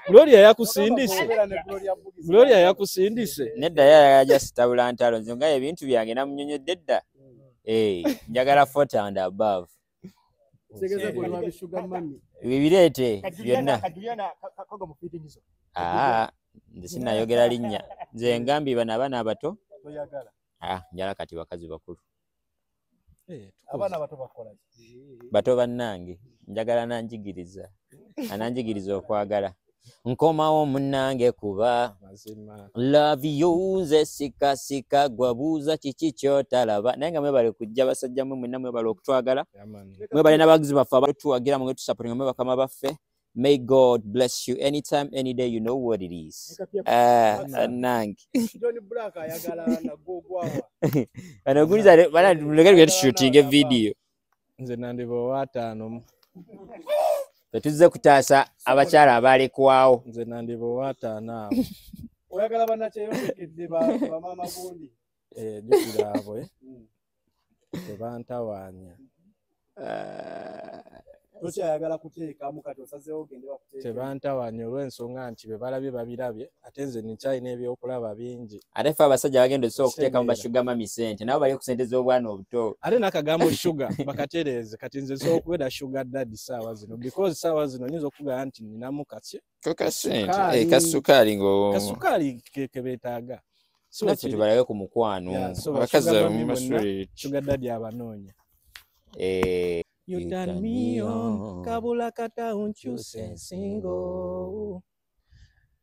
Gloria yakusindise. Gloria yakusindise. Nedda yaja sitabula ntalo nze nga ebintu byange namunyonyodde dda. Njagala 40 and above. Segeza ko lwa bishuga mami. Bibireete byonna. Nze sinayogera linnya. Nze ngambi bana abaana abato. Toyagala. Njala kati bakazi bakulu. Abaana abato bakola. Bato bannange njagala nanjigiriza. Ananjigiriza okwagala. Nkomawo munnange kuba love you nze sika gwabuuza kiki kyotalaba naye nga mwebale kujja basajja mwe mwenna mwebale okutwagala mwebale n'abagizi baffe abatuwagira mwe tusapoti nga mwe bakama baffe. May God bless you anytime any day. You know what it is. Nange Johnny Black ayagala na gogwawa banaguliza bana legere shooting a video Nze nandibo wataano. Tetuzze kutaasa abakyala abalekwawo. Nze nandibo wataano. oyagala bannakyeyolekedde ba mama gundi Jukira abwe tebantawaanya. tokyayagala kuteekamu kati osazeewo ogende bakuteeka. Tebantawaanya olw'ensonga nti be balabye babirabye ate nze nikyalina ebyokulaba bingi. Ate ffe abasajja bagenda okuteeka mu bashuga mami sente nabo bali ku sente z'obwana obuto. Ate n'akagambo sugar bakatereeze kati nze nsobola okubeera sugar daddy saawa zino because saawa zino nyinza okugamba nti ninamu kaki kasukaali kasukaali ke beetaaga. So tubalabe ku mukwano abakazi sugar daddy abanoonya. You turn me on, kabula kata unchuse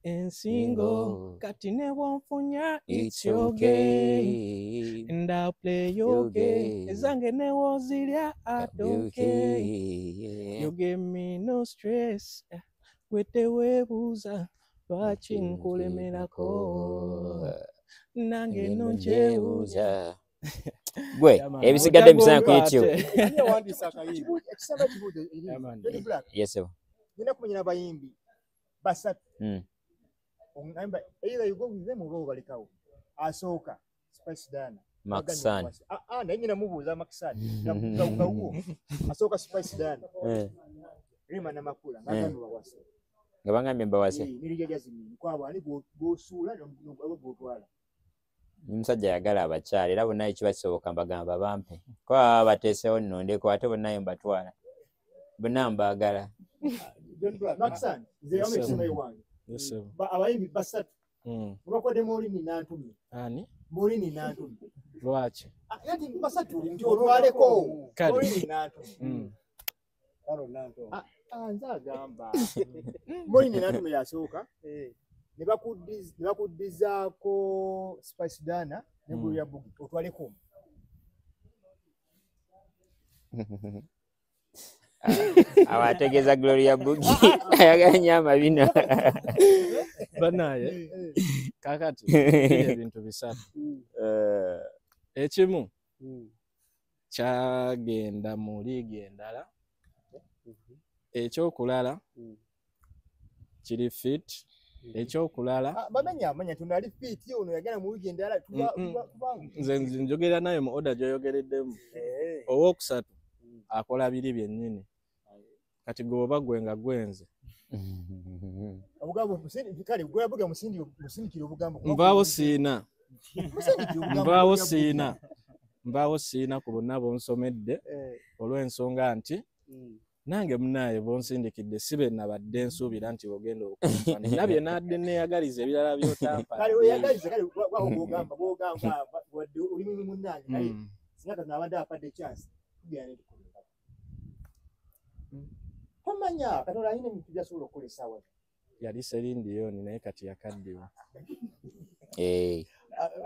ensingo, kati ne wonfunya, it's your game, and I'll play your game, ezange ne wozilya, I don't care, you give me no stress, wete webuza, lwaki nkulemerako, nange nonjebuza. Gwe ebisigadde bisana ku YouTube. Yes sir. Nina kumenya bayimbi basatu. Ongamba either you go with them or balikawo. Asooka Spice Dana. Maxan. Naye nyina mubuuza Maxan. Gawo. Asooka Spice Dana. Rima na makula ngagano bawase. Ngabangambye mbawase. Nirija jazimi kwabo ali gosuula n'ogotwala. Musajja yagala abakyala era bonna ekibasoboka mbagamba bampe kwa bateesewo nnondeko ate bonna mbatwala bonna mbagala. Maxan ze yamesema iwange abayimbi basatu mubakodde Molini n'antumye ani Molini n'antumye lwaki yati basatu nti otwaleko Molini n'antumye nze agamba Molini n'antumye yasooka ne bakuddizaako Spice Dana ne Gloria Bugi otwaleko. Awategeeza Gloria Bugi ayagala nyama bino banaye kakati ebintu bisatu. Ekimu kyagenda mu liigi endala, ekyokulala kiri fit, ekyokulala bamenya tunali fit ono yagala mu liigi endala nze njogera naye mu order gyoyogereddemu. Owookusatu akola biri byennyini kati gwoba gwe nga gwenze obugambo kale gwe yabuga musindikira obugambo mbaawo siina ku bonna bonsomedde olw'ensonga nti nange munaye bonsindikidde sibe nabadde nsuubira nti ogenda okumpa nabye nadde neeyagaliza ebirala byotampa kale weyagaliza kale bwogamba wadde oli munnange naye singa kati nabadde apadde chance tugenda ne tukolera tomanya katola ayina ebintu byasobola okukola essaawa yali Celine Dion naye kati yakaddiwa.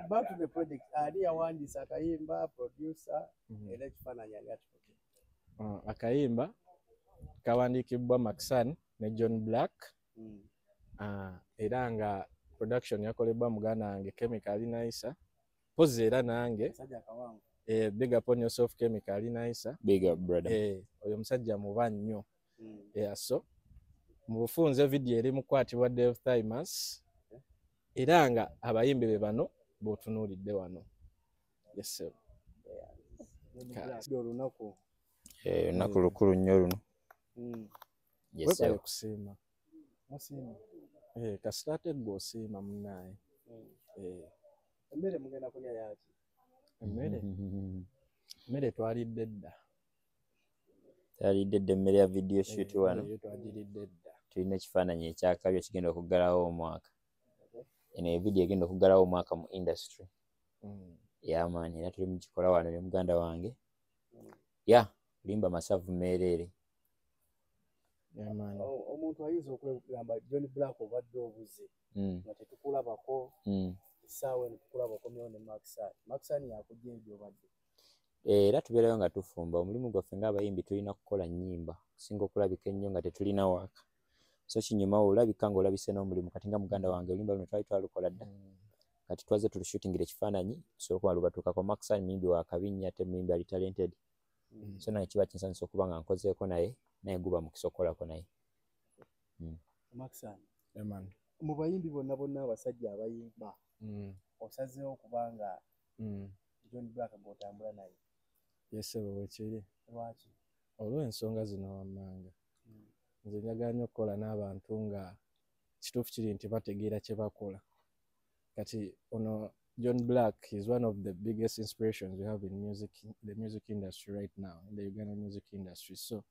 Back to the project ali yawandiisa akayimba producer era ekifaananyi ali atukoze akayimba kawandiikibwa Maxan ne John Black era nga production yakolebwa muganda wange Chemical Nice pozi era nange big up on yourself Chemical Nice big up brother oyo musajja muba nnyo so mu bufunze video eri mukwatibwa Dave Thymus era nga abayimbi be bano botunuulidde wano. Yes sir. Olunaku lukulu nnyo luno. Yes sir. Kusiima Musiima. Kasita gwe osiima munnaye. Emmere mugenda kulya yaki? Emmere twalidde dda. Twalidde edda emmere ya video shoot wano. Twagiridde dda. Tulina ekifaananyi ekyakabyo kigenda okuggalawo omwaka. Eno evidiyo egenda okuggalawo omwaka mu industry. Yamaani era tuli mukikola wano ne muganda wange. Limba masavu meereere. Yamaani. Omuntu ayinza okwegamba John Black obadde obuze nga tetukulabako essaawa eno tukulabako myo ne Maxani yakujja ebyo obadde. Era tubeerayo nga tufumba omulimu gwaffe ng'abayimbi tulina kukola nnyimba kusinga okulabika ennyo nga tetulina waaka. So kinyuma olabika ng'olabise n'omulimu kati nga muganda wange oluyimba luno twali twalukola dda. Kati twaze tulushutingira ekifaananyi tusobole okuba lubatuukako. Maxani muyimbi wa kabinnya ate muyimbi ali talented. So nange kiba kinsanyusa okuba nga nkozeeko naye guba mukisa okukolako naye. Maxani. Yamaani. Mu bayimbi bonna abasajja abayimba osazeewo okuba nga John Black gw'otambula naye. Yesebo wekiri. Lwaki? Olw'ensonga zino wammanga. Nze njagala nnyo okukola n'abantu nga kituufu kiri nti bategeera kye bakola. Kati ono John Black is one of the biggest inspirations we have in the music industry right now, in the Uganda music industry. So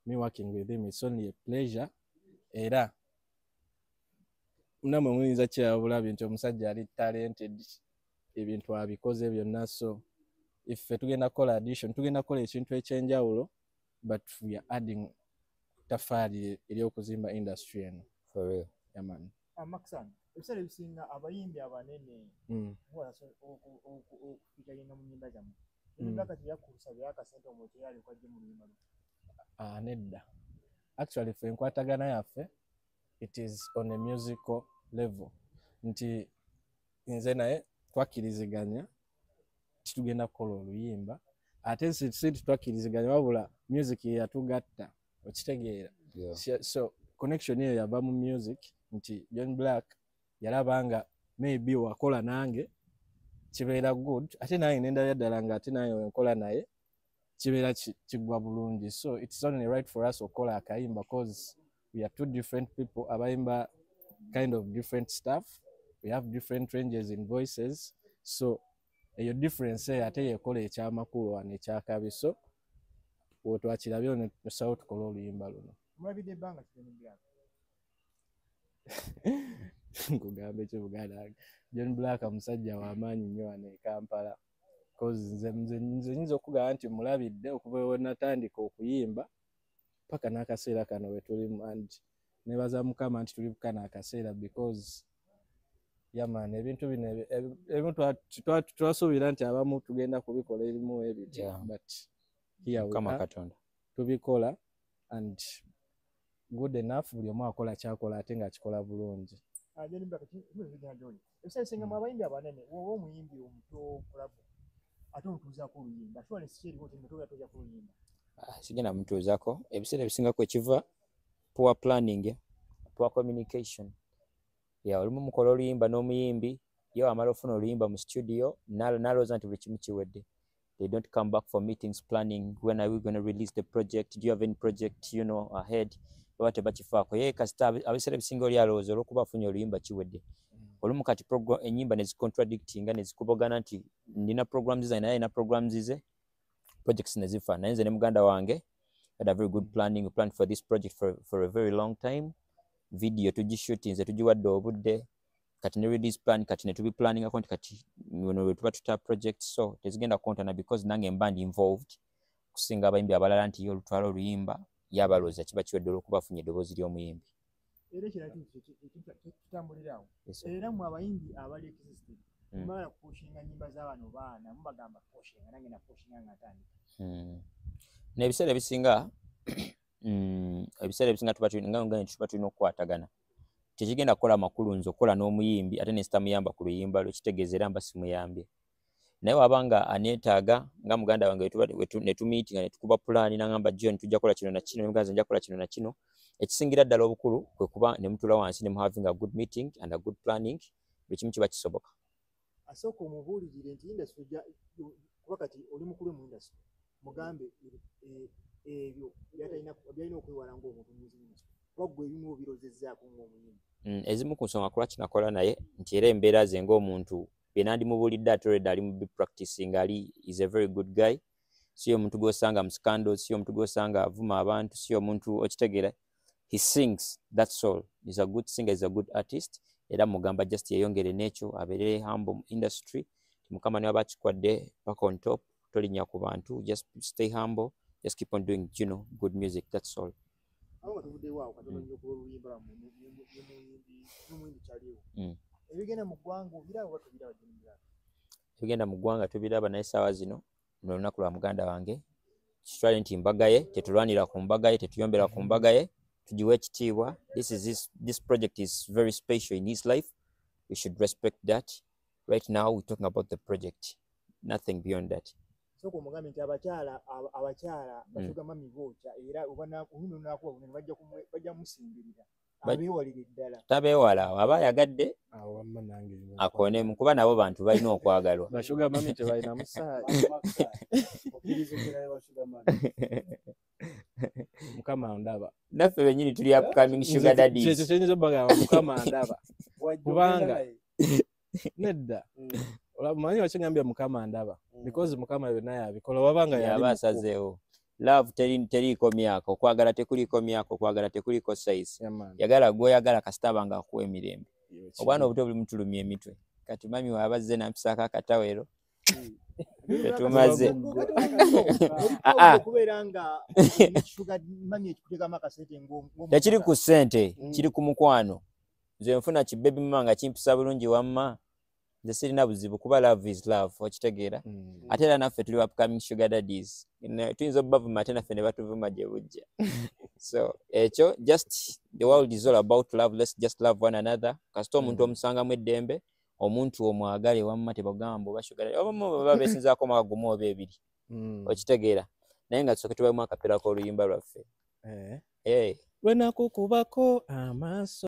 me working with him, it's only a pleasure. Era namwe muyinza kyabula bintu omusajja ali talented ebintu abikoze byonna. So if tugenda kola addition, tugenda kola ekintu ekyenjawulo, but we are adding tafaali eri okuzimba industry eno. For real. Yeah, man. Maxani, ebiseera ebisinga abayimbi abanene okufitagenda mu nnyimba zammwe. Ebintu kati yakusabye akasente omwoto yali okwajja mu nnyimba. Nedda. Actually ffe enkwatagana yaffe it is on a musical level. Nti nze naye twakkiriziganya titugenda kukola oluyimba ate si twakkiriziganya wabula music yatugatta okitegeera. So connection eyo yava mu music nti John Black yalabanga maybe wakola nange kibeera good ate nange nendabya ddala nga ate naye enkola naye kibeera kigwa bulungi. So it's only right for us okukola akayimba because we are two different people abayimba kind of different stuff. We have different ranges in voices. So eyo difference ate yekola ekyamakulu wano ekyakabi. So bwotwakirabyo ne tusawo tukola oluyimba luno. Mulabidde ebbanga John Black. Nkugambe kibuganda John Black musajja w'amaanyi nnyo wano e Kampala. Because nze nyinza okugamba nti mulabidde okuva we natandika okuyimba paka n'akaseera kano we tulimu, and nebaza Mukama nti tuli kukana akaseera because yaman ebintu bino ebintu twasuubira nti abamu tugenda kubikola erimu ebitya but here we are tubikola and good enough buli omu akola kyakola ate nga akikola bulungi. Ebiseera mu abayimbi abanene woba omuyimbi omuto kulabu ate omutuuzaako oluyimba ashobora nekikiriwo timetoja ku luyimba sigenda mutuuzaako ebiseera ebisingako ekiva poor planning, poor communication. Olumu mukola oluyimba n'omuyimbi ye wamala ofuna oluyimba mu studio nalooza nti buli kimu kiwedde. They don't come back for meetings planning when are we going to release the project, do you have any project ahead baba tebakifaako. Ye kasita abiseera ebisinga oli alowooza olw'okuba afunye oluyimba kiwedde. Olumu kati ennyimba ne zicontradictinga ne zikubagana nti ndina programs ze naye na programs ze projects ne zifa. Naye nze ne muganda wange had a very good planning. We planned for this project for a very long time. Video tugishuti nze tugiwadde obudde kati ne release plan kati ne tubi planning account kati we tuba tuta project so tezigenda kontana because nange mba ndi involved kusinga abayimbi abalala nti yo lutwala oluyimba yabalooza kiba kiwedde olw'okuba afunye eddoboozi ly'omuyimbi. Era ekirala kitambulirawo era mu abayimbi abali existed mumala kupushinga nyimba z'abantu baana mubagamba pushinga nange napushinga nga atandika n'ebiseera ebisinga tuba tulina okukwatagana tekigenda kukola makulu nze okukola n'omuyimbi ate ne sitamuyamba ku luyimba lwe kitegeeza era mba simuyambye. Naye wabanga aneetaaga nga muganda wange ne tumiitinga ne tukuba pulaani n'agamba John tujja kukola kino na kino nemuganza nja kukola kino na kino. Ekisingira ddala obukulu kwe kuba ne mutula wansi ne mu having a good meeting and a good planning buli kimu kiba kisoboka. Asooka omubuulirire nti industry kuba kati oli mukulu mu industry mugambe ebyo byalina okwewala ng'omuntu muzibu. waggwe ebimu birozezzaako ng'omuyimbi. Ezimu ku nsonga kulwaki nakola naye nti era embeera ze ng'omuntu bye nandimubulidde ate already ali mu practicing ali is a very good guy. Si omuntu gw'osanga mu scandals, si omuntu gw'osanga avuma abantu, si omuntu okitegeera. He sings, that's all. He's a good singer, he's a good artist. Era mugamba just yeyongere n'ekyo abeere humble mu industry. Mukama niwe abakikwadde back on top. Tolinnya ku bantu, just stay humble, just keep on doing, you know, good music, that's all. Awo tubuddewo awo katono nnyo ku oluyimba n'omuyimbi kyaliwo. Ebigenda mu ggwanga obiraba batubiraba gy'omubiraba? Ebigenda mu ggwanga tubiraba naye essaawa zino n'olunaku lwa muganda wange kitwale nti mbaga ye tetulwanira ku mbaga ye tetuyombera ku mbaga ye tugiwe ekitiibwa. This project is very special in his life. We should respect that. Right now we're talking about the project, nothing beyond that. So kumugambe nti abakyala batuga mami bocha era ubana unakuwa bajja musimbirira abeewalira ddala tabeewala aba yagadde awamma nange akone mukuba nabo bantu balina okwagalwa bashuga mami tebalina musaayi mukama ndaba naffe benyini tuli upcoming sugar daddies kyenyeza bagamba mukama ndaba kubanga nedda olamanyi wakingambya mukama ndaba because mukama yonna yabikola wabanga yabasazeewo love teriko myaka okwagala tekuliko myaka okwagala tekuliko size yagala gwoyagala kasitaba nga akuwa emirembe obwana obuto buli mutulumya emitwe kati mami wabazze nampisaako akatawero tetumaze tekiri ku ssente kiri ku mukwano nze nfuna kibebi mama nga kimpisa bulungi wamma nze sirina buzibu kuba love is love okitegeera ate era naffe tuli upcoming sugar daddies tuyinza obubavuma ate naffe ne batuvuma gye bujja so ekyo just the world is all about love. Let's just love one another kasita omuntu omusangamu eddembe omuntu omwagale wamma tebagamba oba sugar daddy oba baba beesinzaako mwaka gumu oba ebiri okitegeera naye nga tusooke tubamu akapera k'oluyimba lwaffe lwenakukubako amaaso